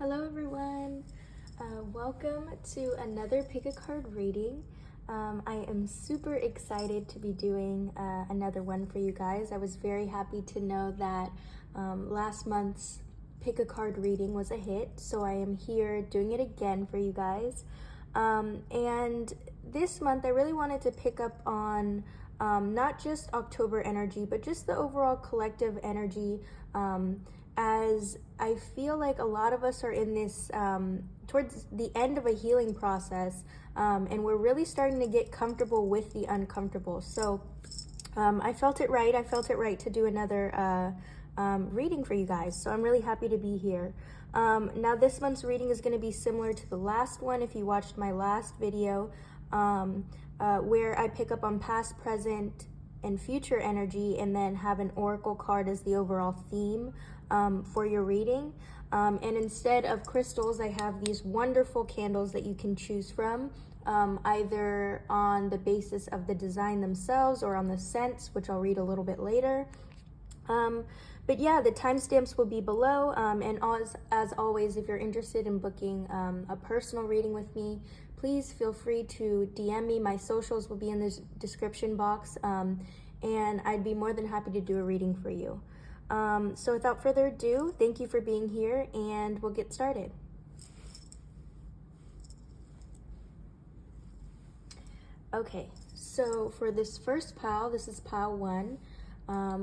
Hello everyone, welcome to another pick a card reading. I am super excited to be doing another one for you guys. I was very happy to know that last month's pick a card reading was a hit, so I am here doing it again for you guys. And this month I really wanted to pick up on not just October energy, but just the overall collective energy, as I feel like a lot of us are in this towards the end of a healing process, and we're really starting to get comfortable with the uncomfortable. So I felt it right to do another reading for you guys. So I'm really happy to be here. Now this month's reading is going to be similar to the last one. If you watched my last video, where I pick up on past, present, and future energy, and then have an oracle card as the overall theme for your reading. And instead of crystals, I have these wonderful candles that you can choose from, either on the basis of the design themselves or on the scents, which I'll read a little bit later. But yeah, the timestamps will be below, and as always, if you're interested in booking a personal reading with me, please feel free to DM me. My socials will be in the description box, and I'd be more than happy to do a reading for you. So without further ado, thank you for being here, and we'll get started. Okay, so for this first pile, this is pile 1,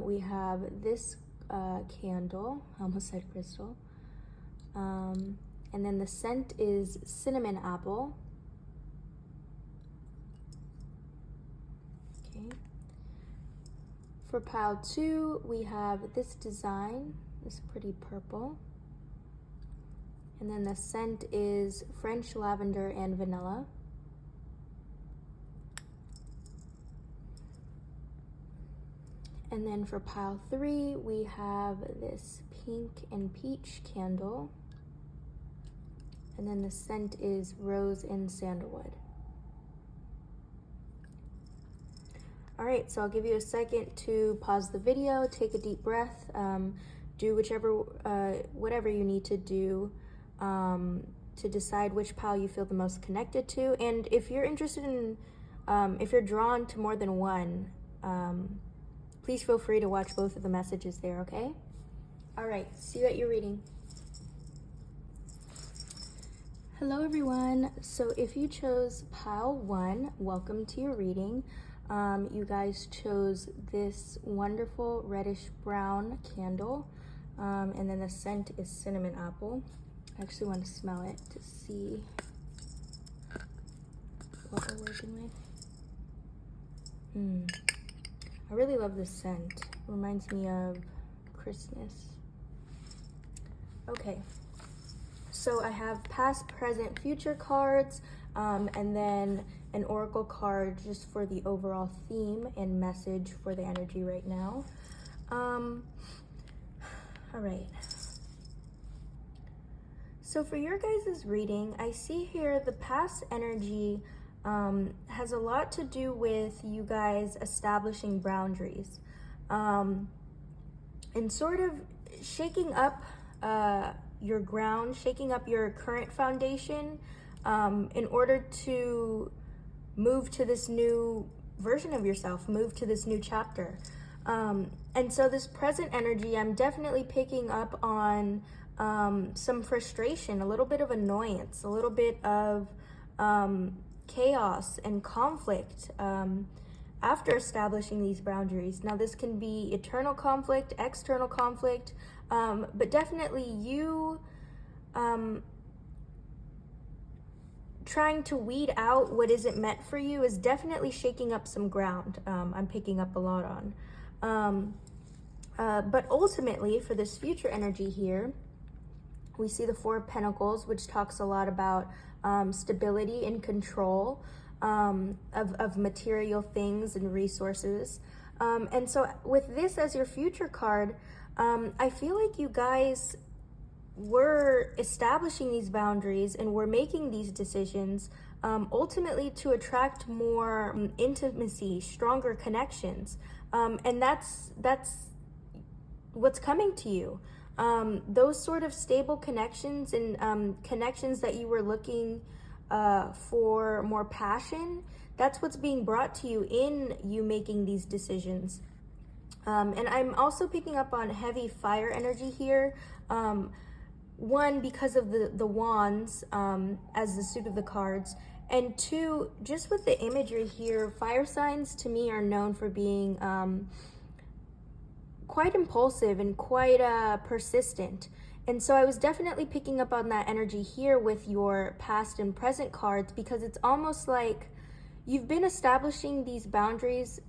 we have this candle, I almost said crystal, and then the scent is cinnamon apple. Okay. For pile 2, we have this design, this pretty purple, and then the scent is French lavender and vanilla. And then for pile 3, we have this pink and peach candle, and then the scent is rose and sandalwood. All right, so I'll give you a second to pause the video, take a deep breath, do whatever you need to do to decide which pile you feel the most connected to. And if you're interested in, if you're drawn to more than one, please feel free to watch both of the messages there, okay? All right, see you at your reading. Hello everyone. So if you chose pile 1, welcome to your reading. You guys chose this wonderful reddish brown candle, and then the scent is cinnamon apple. I actually want to smell it to see what we're working with. I really love this scent. It reminds me of Christmas. Okay, so I have past, present, future cards, and then an oracle card just for the overall theme and message for the energy right now. All right. So for your guys' reading, I see here the past energy has a lot to do with you guys establishing boundaries, and sort of shaking up your ground, shaking up your current foundation, in order to move to this new version of yourself, move to this new chapter. And so this present energy, I'm definitely picking up on some frustration, a little bit of annoyance, a little bit of chaos and conflict after establishing these boundaries. Now this can be internal conflict, external conflict, but definitely you trying to weed out what isn't meant for you is definitely shaking up some ground. I'm picking up a lot on. But ultimately, for this future energy here, we see the Four of Pentacles, which talks a lot about stability and control of material things and resources. And so with this as your future card, I feel like you guys were establishing these boundaries and we're making these decisions ultimately to attract more intimacy, stronger connections. And that's what's coming to you. those sort of stable connections and connections that you were looking for more passion, that's what's being brought to you in you making these decisions. And I'm also picking up on heavy fire energy here. One, because of the wands as the suit of the cards. And two, just with the imagery here, fire signs to me are known for being quite impulsive and quite persistent. And so I was definitely picking up on that energy here with your past and present cards, because it's almost like you've been establishing these boundaries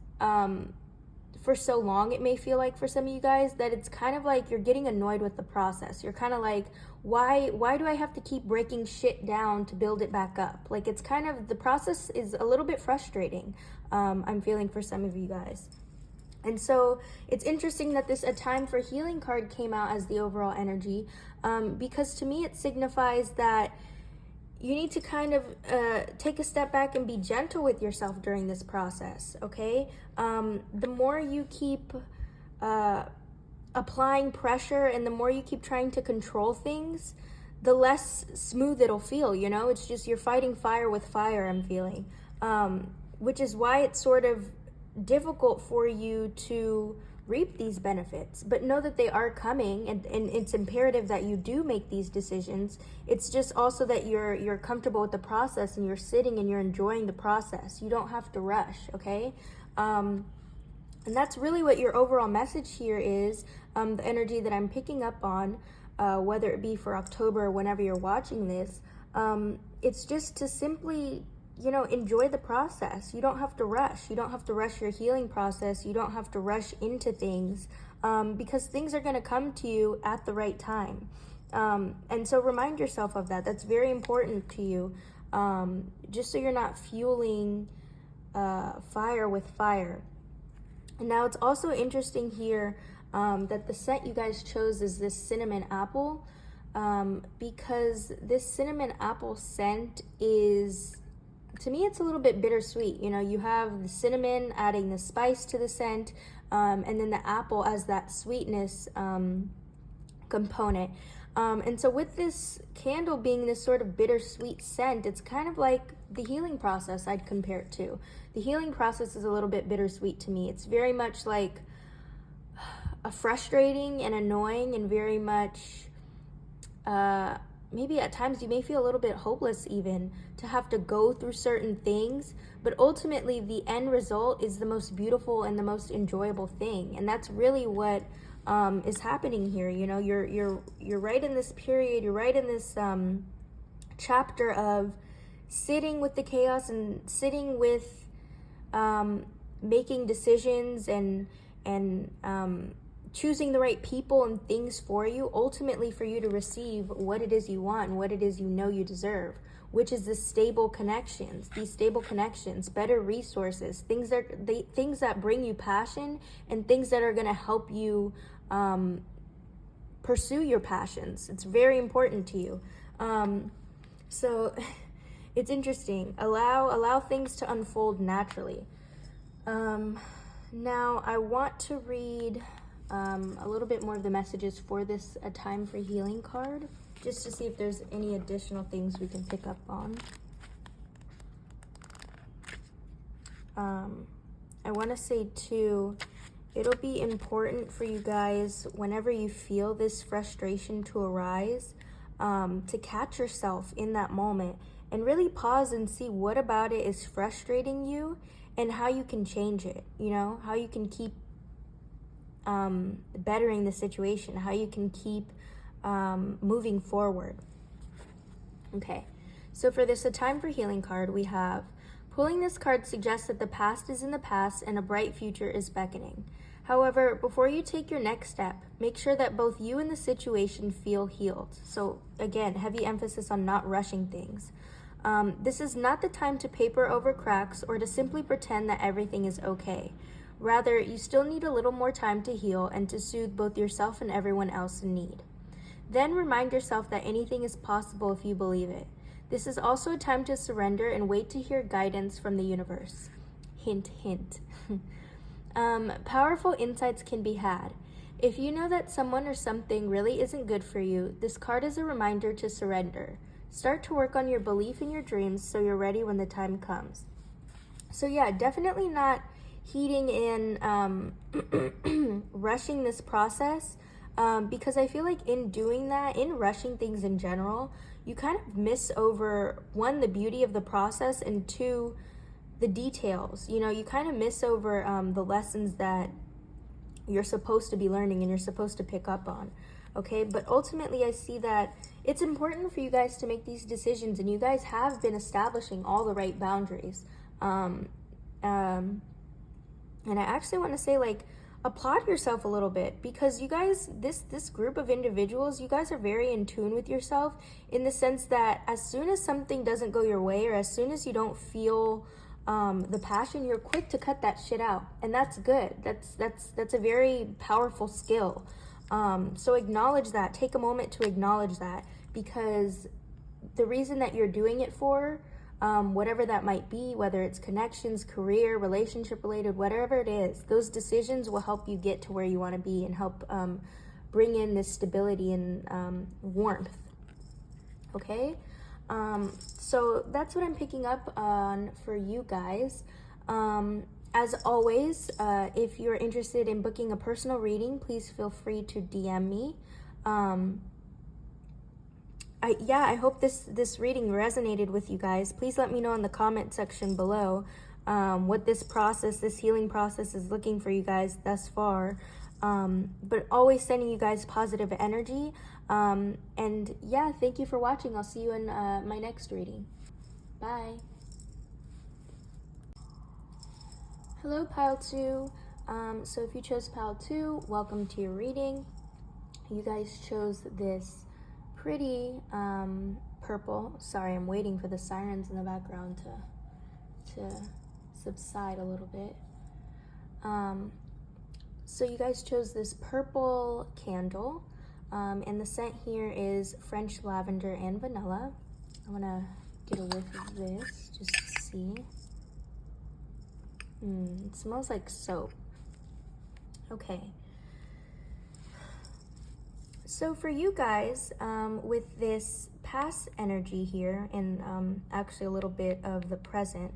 for so long, it may feel like for some of you guys, that it's kind of like you're getting annoyed with the process. You're kind of like, why do I have to keep breaking shit down to build it back up? Like, it's kind of, the process is a little bit frustrating, I'm feeling for some of you guys. And so it's interesting that this A Time for Healing card came out as the overall energy, because to me it signifies that you need to kind of take a step back and be gentle with yourself during this process, okay? The more you keep applying pressure and the more you keep trying to control things, the less smooth it'll feel, you know? It's just you're fighting fire with fire, I'm feeling. Which is why it's sort of difficult for you to reap these benefits, but know that they are coming, and it's imperative that you do make these decisions. It's just also that you're comfortable with the process and you're sitting and you're enjoying the process. You don't have to rush, okay? And that's really what your overall message here is, the energy that I'm picking up on, whether it be for October or whenever you're watching this. It's just to simply, you know, enjoy the process. You don't have to rush. You don't have to rush your healing process. You don't have to rush into things, because things are going to come to you at the right time. And so remind yourself of that. That's very important to you, just so you're not fueling fire with fire. And now it's also interesting here that the scent you guys chose is this cinnamon apple, because this cinnamon apple scent is, to me, it's a little bit bittersweet. You know, you have the cinnamon adding the spice to the scent, and then the apple as that sweetness component. And so with this candle being this sort of bittersweet scent, it's kind of like the healing process I'd compare it to. The healing process is a little bit bittersweet to me. It's very much like a frustrating and annoying, and very much maybe at times you may feel a little bit hopeless even to have to go through certain things, but ultimately the end result is the most beautiful and the most enjoyable thing. And that's really what is happening here. You know, you're right in this period, you're right in this chapter of sitting with the chaos and sitting with making decisions and choosing the right people and things for you, ultimately for you to receive what it is you want and what it is you know you deserve, which is these stable connections, better resources, things that bring you passion, and things that are going to help you pursue your passions. It's very important to you. So it's interesting. Allow things to unfold naturally. Now I want to read a little bit more of the messages for this A Time for Healing card, just to see if there's any additional things we can pick up on. I want to say too, it'll be important for you guys, whenever you feel this frustration to arise, to catch yourself in that moment and really pause and see what about it is frustrating you and how you can change it, you know, how you can keep bettering the situation, how you can keep moving forward. Okay, so for this A Time for Healing card, we have, pulling this card suggests that the past is in the past and a bright future is beckoning. However, before you take your next step, make sure that both you and the situation feel healed. So again, heavy emphasis on not rushing things. This is not the time to paper over cracks or to simply pretend that everything is okay. Rather, you still need a little more time to heal and to soothe both yourself and everyone else in need. Then remind yourself that anything is possible if you believe it. This is also a time to surrender and wait to hear guidance from the universe. Hint, hint. Powerful insights can be had. If you know that someone or something really isn't good for you, this card is a reminder to surrender. Start to work on your belief in your dreams so you're ready when the time comes. So yeah, definitely not heeding in rushing this process, because I feel like in doing that, in rushing things in general, you kind of miss over, one, the beauty of the process, and two, the details. You know, you kind of miss over the lessons that you're supposed to be learning and you're supposed to pick up on. Okay, but ultimately I see that it's important for you guys to make these decisions, and you guys have been establishing all the right boundaries. And I actually want to say, like, applaud yourself a little bit, because you guys, this group of individuals, you guys are very in tune with yourself, in the sense that as soon as something doesn't go your way, or as soon as you don't feel the passion, you're quick to cut that shit out. And that's good. That's a very powerful skill. So acknowledge that. Take a moment to acknowledge that, because the reason that you're doing it for, whatever that might be, whether it's connections, career, relationship related, whatever it is, those decisions will help you get to where you want to be and help bring in this stability and warmth. Okay? So that's what I'm picking up on for you guys. As always, if you're interested in booking a personal reading, please feel free to DM me. I hope this reading resonated with you guys. Please let me know in the comment section below what this healing process is looking for you guys thus far. But always sending you guys positive energy. And yeah, thank you for watching. I'll see you in my next reading. Bye. Hello, Pile 2. So if you chose Pile 2, welcome to your reading. You guys chose this pretty purple. Sorry, I'm waiting for the sirens in the background to subside a little bit. So you guys chose this purple candle, and the scent here is French lavender and vanilla. I want to get a whiff of this just to see. It smells like soap. Okay. So for you guys, with this past energy here, and actually a little bit of the present,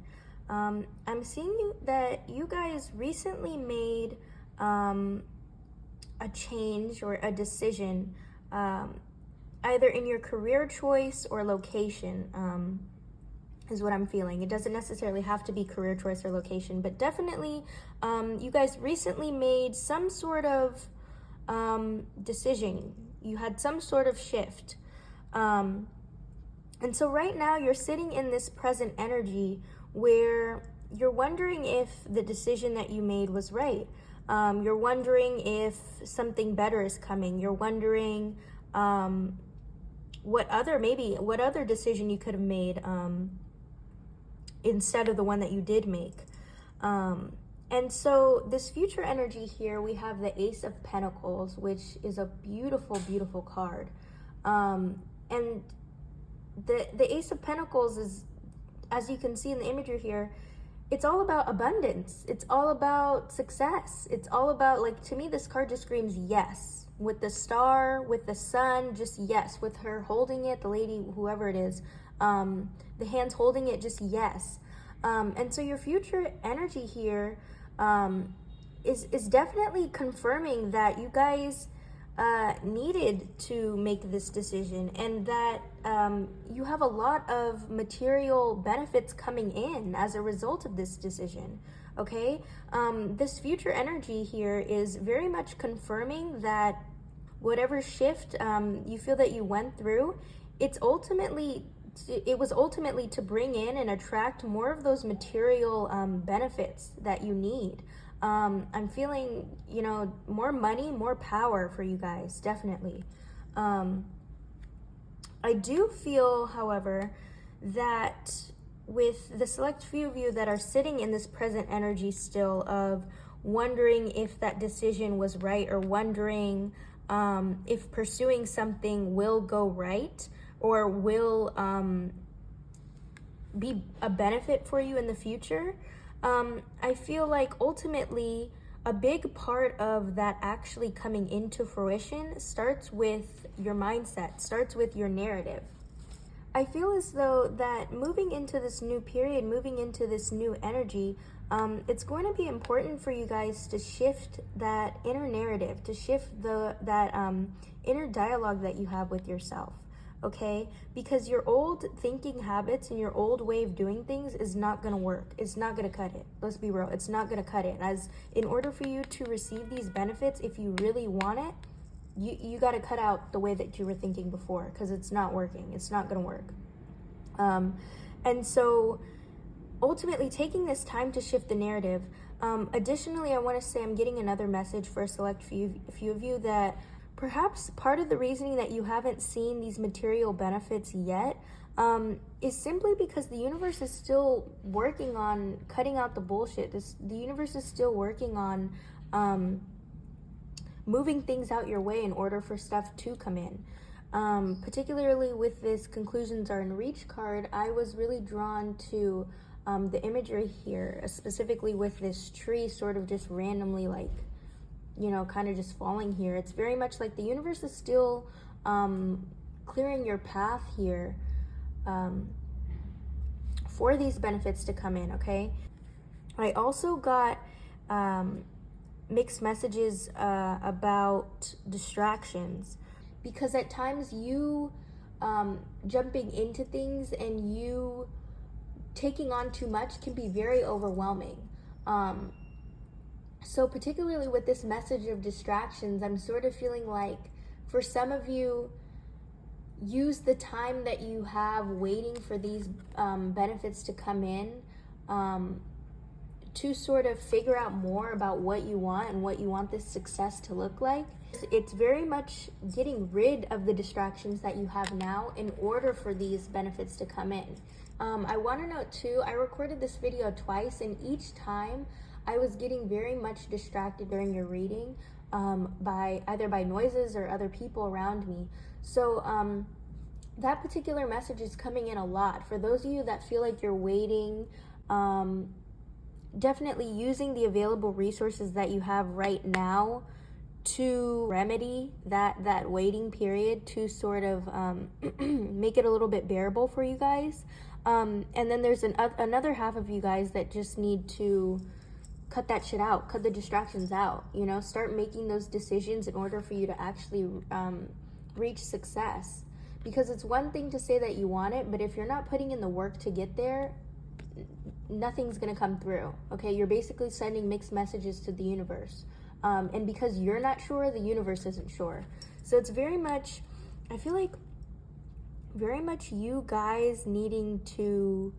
I'm seeing that you guys recently made a change or a decision, either in your career choice or location, is what I'm feeling. It doesn't necessarily have to be career choice or location, but definitely you guys recently made some sort of decision. You had some sort of shift. And so right now you're sitting in this present energy where you're wondering if the decision that you made was right. You're wondering if something better is coming. You're wondering what other decision you could have made instead of the one that you did make. And so this future energy here, we have the Ace of Pentacles, which is a beautiful, beautiful card. And the Ace of Pentacles is, as you can see in the imagery here, it's all about abundance. It's all about success. It's all about, like, to me, this card just screams yes. With the star, with the sun, just yes. With her holding it, the lady, whoever it is, the hands holding it, just yes. And so your future energy here is definitely confirming that you guys needed to make this decision, and that you have a lot of material benefits coming in as a result of this decision. Okay, this future energy here is very much confirming that whatever shift you feel that you went through, it was ultimately to bring in and attract more of those material benefits that you need. I'm feeling, more money, more power for you guys, definitely. I do feel, however, that with the select few of you that are sitting in this present energy still of wondering if that decision was right, or wondering if pursuing something will go right, or will be a benefit for you in the future, I feel like ultimately a big part of that actually coming into fruition starts with your mindset, starts with your narrative. I feel as though that moving into this new period, moving into this new energy, it's going to be important for you guys to shift that inner narrative, to shift that inner dialogue that you have with yourself, okay? Because your old thinking habits and your old way of doing things is not going to work. It's not going to cut it. Let's be real. It's not going to cut it. As in order for you to receive these benefits, if you really want it, you got to cut out the way that you were thinking before, because it's not working. It's not going to work. And so ultimately taking this time to shift the narrative. Additionally, I want to say I'm getting another message for a select few of you that perhaps part of the reasoning that you haven't seen these material benefits yet is simply because the universe is still working on cutting out the bullshit. The universe is still working on moving things out your way in order for stuff to come in. Particularly with this conclusions are in reach card, I was really drawn to the imagery here, specifically with this tree sort of just randomly, like, you know, kind of just falling here. It's very much like the universe is still clearing your path here for these benefits to come in, okay? I also got mixed messages about distractions, because at times you jumping into things and you taking on too much can be very overwhelming. So particularly with this message of distractions, I'm sort of feeling like for some of you, use the time that you have waiting for these benefits to come in to sort of figure out more about what you want and what you want this success to look like. It's very much getting rid of the distractions that you have now in order for these benefits to come in. I want to note too, I recorded this video twice, and each time I was getting very much distracted during your reading by either by noises or other people around me. So that particular message is coming in a lot. For those of you that feel like you're waiting, definitely using the available resources that you have right now to remedy that waiting period, to sort of make it a little bit bearable for you guys. And then there's another half of you guys that just need to cut that shit out, cut the distractions out, you know, start making those decisions in order for you to actually reach success. Because it's one thing to say that you want it, but if you're not putting in the work to get there, nothing's gonna come through, okay? You're basically sending mixed messages to the universe. And because you're not sure, the universe isn't sure. So it's very much, I feel like, very much you guys needing to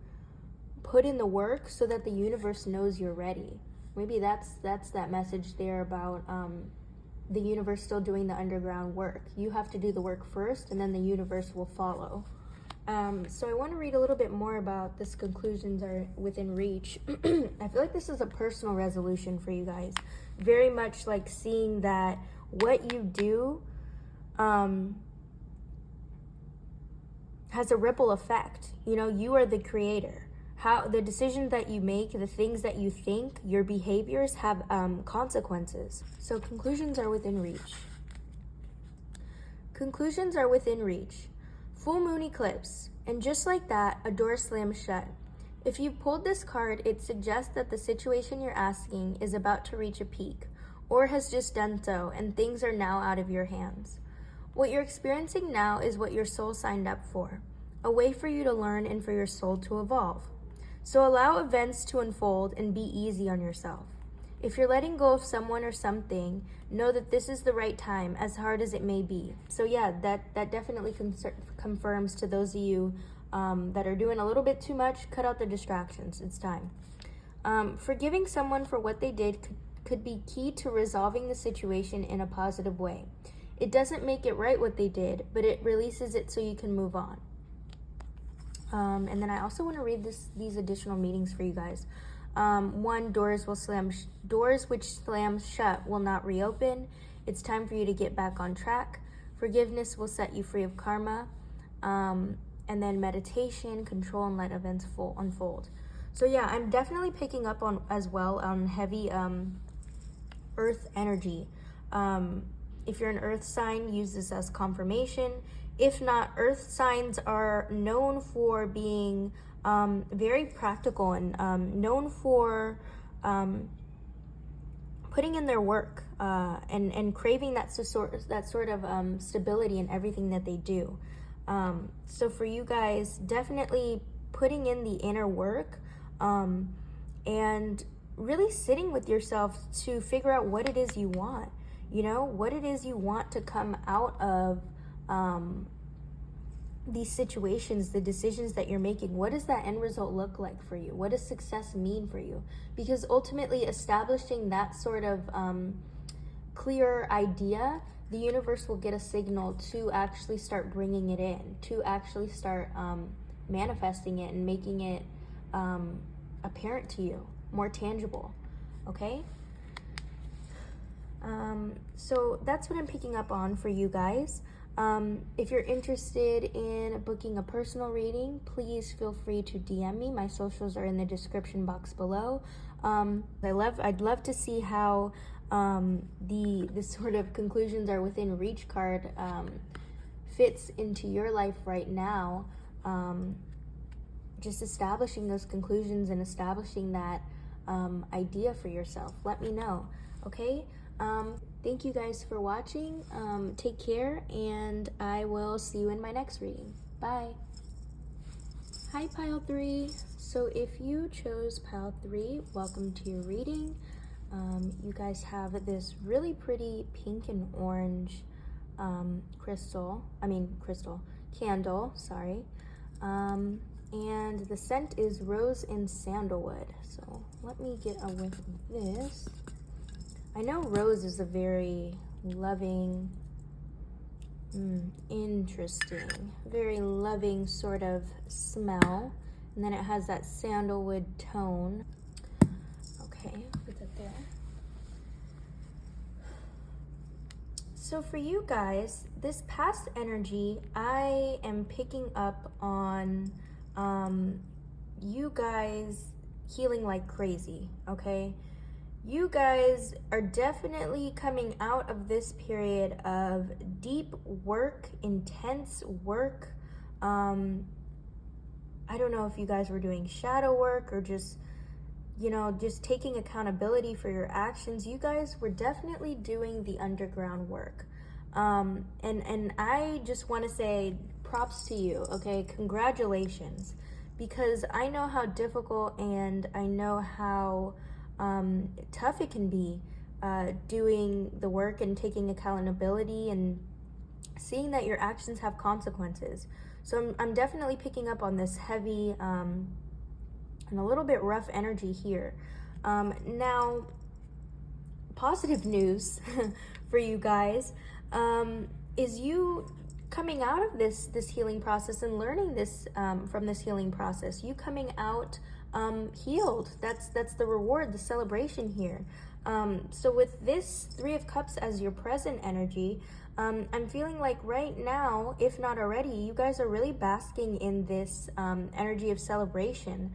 put in the work so that the universe knows you're ready. Maybe that's that message there about the universe still doing the underground work. You have to do the work first, and then the universe will follow. So I want to read a little bit more about this conclusions are within reach. I feel like this is a personal resolution for you guys. Very much like seeing that what you do has a ripple effect. You know, you are the creator. How the decisions that you make, the things that you think, your behaviors have consequences. So conclusions are within reach. Conclusions are within reach. Full moon eclipse, and just like that, a door slams shut. If you pulled this card, it suggests that the situation you're asking is about to reach a peak, or has just done so, and things are now out of your hands. What you're experiencing now is what your soul signed up for, a way for you to learn and for your soul to evolve. So allow events to unfold and be easy on yourself. If you're letting go of someone or something, know that this is the right time, as hard as it may be. So yeah, that definitely confirms to those of you that are doing a little bit too much, cut out the distractions. It's time. Forgiving someone for what they did could be key to resolving the situation in a positive way. It doesn't make it right what they did, but it releases it so you can move on. And then I also want to read these additional meanings for you guys. One, doors which slam shut will not reopen. It's time for you to get back on track. Forgiveness will set you free of karma. And then meditation, control, and let events unfold. So yeah, I'm definitely picking up on as well on heavy earth energy. If you're an earth sign, use this as confirmation. If not, earth signs are known for being very practical and known for putting in their work and craving that sort of stability in everything that they do. So for you guys, definitely putting in the inner work and really sitting with yourself to figure out what it is you want, what it is you want to come out of these situations, the decisions that you're making. What does that end result look like for you? What does success mean for you? Because ultimately establishing that sort of clear idea, the universe will get a signal to actually start bringing it in, to actually start manifesting it and making it apparent to you, more tangible. Okay? So that's what I'm picking up on for you guys. If you're interested in booking a personal reading, please feel free to DM me. My socials are in the description box below. I'd love to see how the sort of conclusions are within reach card fits into your life right now. Just establishing those conclusions and establishing that idea for yourself. Let me know, okay? Thank you guys for watching. Take care, and I will see you in my next reading. Bye. Hi, Pile 3. So if you chose Pile 3, welcome to your reading. You guys have this really pretty pink and orange candle, sorry. And the scent is rose and sandalwood. So let me get a whiff of this. I know rose is a very loving, interesting, very loving sort of smell. And then it has that sandalwood tone. Okay, put that there. So for you guys, this past energy, I am picking up on you guys healing like crazy, okay? You guys are definitely coming out of this period of deep work, intense work. I don't know if you guys were doing shadow work or just taking accountability for your actions. You guys were definitely doing the underground work. And I just want to say props to you, okay? Congratulations. Because I know how difficult and I know how tough it can be doing the work and taking accountability and seeing that your actions have consequences. So I'm definitely picking up on this heavy and a little bit rough energy here. Now, positive news for you guys is you coming out of this healing process and learning this from this healing process. You coming out healed. That's the reward, the celebration here. So with this 3 of Cups as your present energy, I'm feeling like right now, if not already, you guys are really basking in this energy of celebration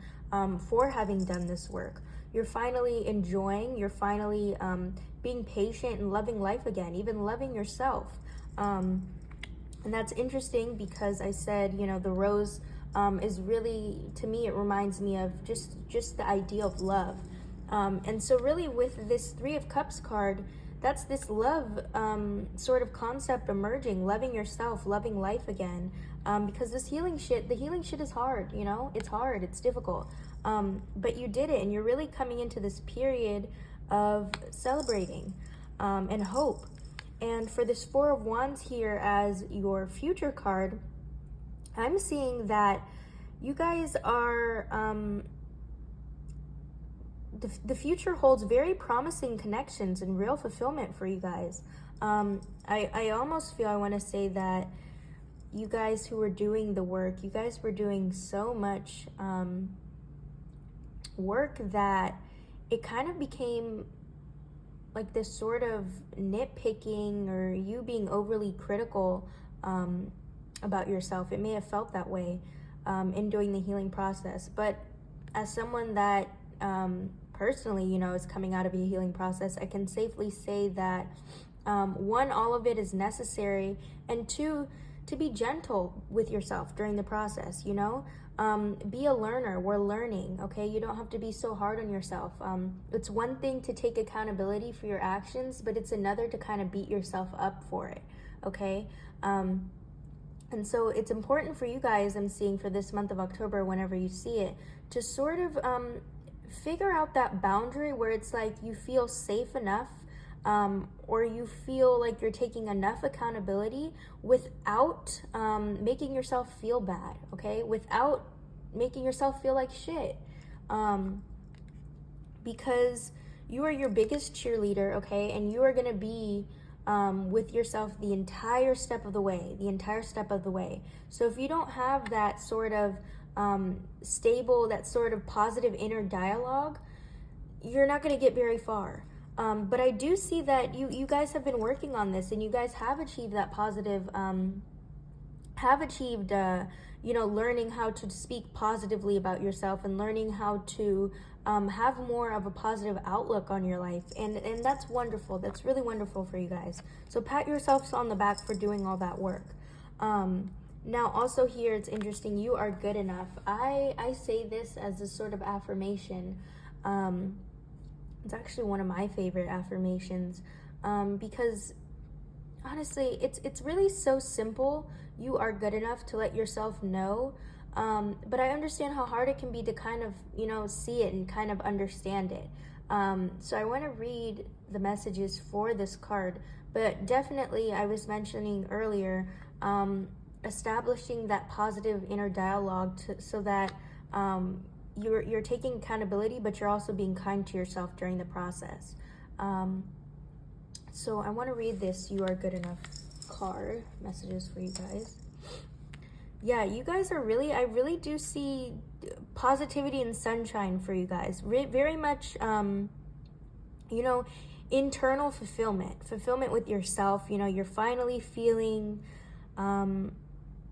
for having done this work. You're finally enjoying, you're finally being patient and loving life again, even loving yourself. And that's interesting because I said, the rose is really, to me, it reminds me of just the idea of love. And so really with this 3 of Cups card, that's this love sort of concept emerging, loving yourself, loving life again. Because the healing shit is hard, it's hard, it's difficult. But you did it, and you're really coming into this period of celebrating and hope. And for this 4 of Wands here as your future card, I'm seeing that you guys are, the future holds very promising connections and real fulfillment for you guys. I almost feel I want to say that you guys who were doing the work, you guys were doing so much work that it kind of became like this sort of nitpicking or you being overly critical about yourself. It may have felt that way in doing the healing process. But as someone that personally, is coming out of a healing process, I can safely say that, one, all of it is necessary, and two, to be gentle with yourself during the process, be a learner. We're learning, okay? You don't have to be so hard on yourself. It's one thing to take accountability for your actions, but it's another to kind of beat yourself up for it, okay? And so it's important for you guys, I'm seeing, for this month of October, whenever you see it, to sort of figure out that boundary where it's like you feel safe enough, or you feel like you're taking enough accountability without making yourself feel bad, okay? Without making yourself feel like shit. Because you are your biggest cheerleader, okay? And you are going to be with yourself the entire step of the way. So if you don't have that sort of stable, that sort of positive inner dialogue, you're not going to get very far. But I do see that you guys have been working on this, and you guys have achieved that positive, learning how to speak positively about yourself, and learning how to have more of a positive outlook on your life. And that's wonderful. That's really wonderful for you guys. So pat yourselves on the back for doing all that work. Now, also here, it's interesting. You are good enough. I say this as a sort of affirmation. It's actually one of my favorite affirmations, because honestly, it's really so simple. You are good enough to let yourself know. But I understand how hard it can be to kind of, see it and kind of understand it. So I want to read the messages for this card, but definitely, I was mentioning earlier, establishing that positive inner dialogue so that you're taking accountability, but you're also being kind to yourself during the process. So I want to read this "You Are Good Enough" card messages for you guys. Yeah, you guys are I really do see positivity and sunshine for you guys. Very much, internal fulfillment with yourself. You're finally feeling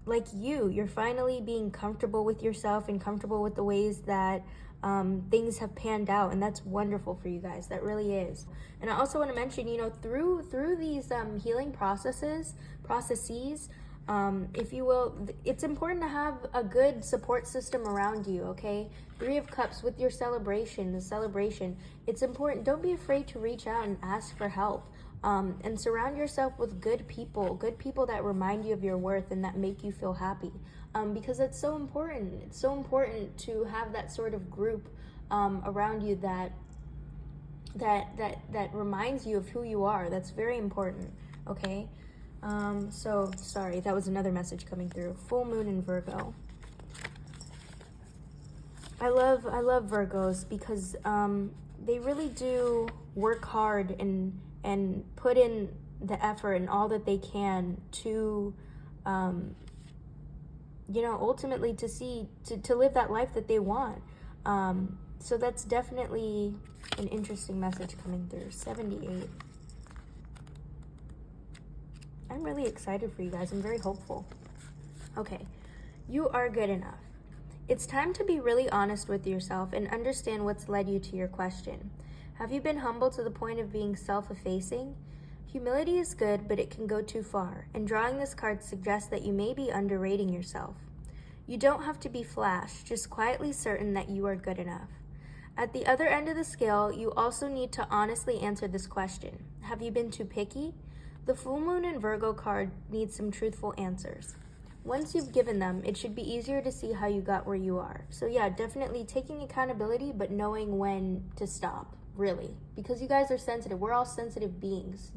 like you're finally being comfortable with yourself and comfortable with the ways that things have panned out, and that's wonderful for you guys. That really is. And I also want to mention, through these healing processes, if you will, it's important to have a good support system around you, okay? 3 of Cups with your celebration, it's important. Don't be afraid to reach out and ask for help. And surround yourself with good people that remind you of your worth and that make you feel happy. Because it's so important. It's so important to have that sort of group around you that reminds you of who you are. That's very important, okay? So sorry, that was another message coming through. Full moon in Virgo. I love Virgos because they really do work hard and put in the effort and all that they can to ultimately to live that life that they want. So that's definitely an interesting message coming through. 78. I'm really excited for you guys. I'm very hopeful. Okay, you are good enough. It's time to be really honest with yourself and understand what's led you to your question. Have you been humble to the point of being self-effacing? Humility is good, but it can go too far, and drawing this card suggests that you may be underrating yourself. You don't have to be flash, just quietly certain that you are good enough. At the other end of the scale, you also need to honestly answer this question. Have you been too picky? The full moon in Virgo card needs some truthful answers. Once you've given them, it should be easier to see how you got where you are. So yeah, definitely taking accountability, but knowing when to stop, really. Because you guys are sensitive. We're all sensitive beings.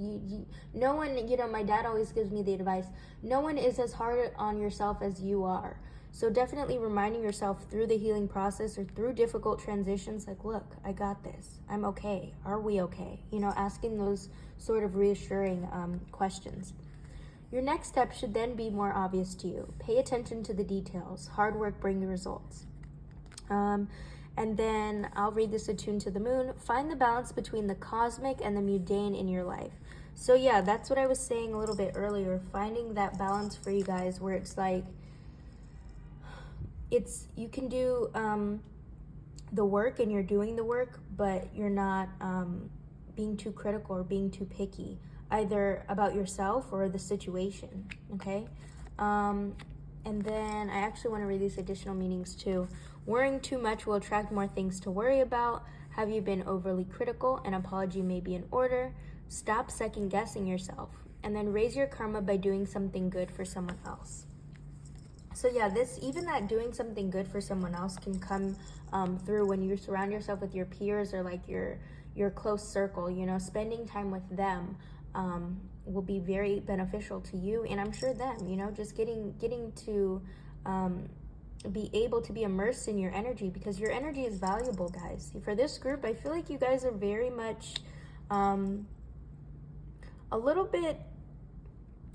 No one, my dad always gives me the advice, no one is as hard on yourself as you are. So definitely reminding yourself through the healing process or through difficult transitions, like, look, I got this. I'm okay. Are we okay? Asking those sort of reassuring questions. Your next step should then be more obvious to you. Pay attention to the details. Hard work brings results. And then I'll read this attuned to the moon. Find the balance between the cosmic and the mundane in your life. So yeah, that's what I was saying a little bit earlier. Finding that balance for you guys where it's like, you can do the work and you're doing the work, but you're not being too critical or being too picky, either about yourself or the situation, okay? And then I actually want to read these additional meanings too. Worrying too much will attract more things to worry about. Have you been overly critical? An apology may be in order. Stop second guessing yourself. And then raise your karma by doing something good for someone else. So yeah, even that doing something good for someone else can come through when you surround yourself with your peers or like your close circle. You know, spending time with them will be very beneficial to you, and I'm sure them. You know, just getting to be able to be immersed in your energy, because your energy is valuable, guys. For this group, I feel like you guys are very much a little bit,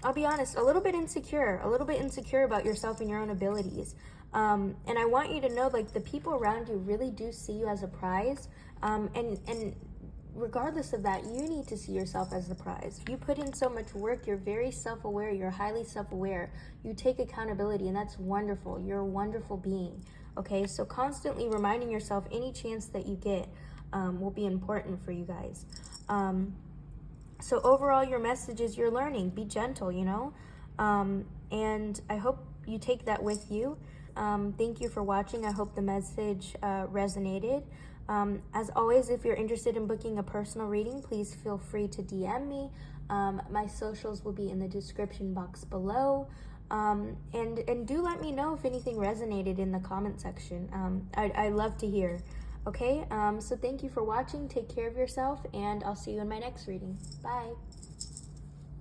I'll be honest, a little bit insecure about yourself and your own abilities. And I want you to know, like, the people around you really do see you as a prize. And regardless of that, you need to see yourself as the prize. You put in so much work. You're very self-aware. You're highly self-aware. You take accountability, and that's wonderful. You're a wonderful being. Okay, so constantly reminding yourself any chance that you get will be important for you guys. So overall, your message is you're learning. Be gentle, you know? And I hope you take that with you. Thank you for watching. I hope the message resonated. As always, if you're interested in booking a personal reading, please feel free to DM me. My socials will be in the description box below. And do let me know if anything resonated in the comment section. I love to hear. Okay, so thank you for watching. Take care of yourself, and I'll see you in my next reading. Bye.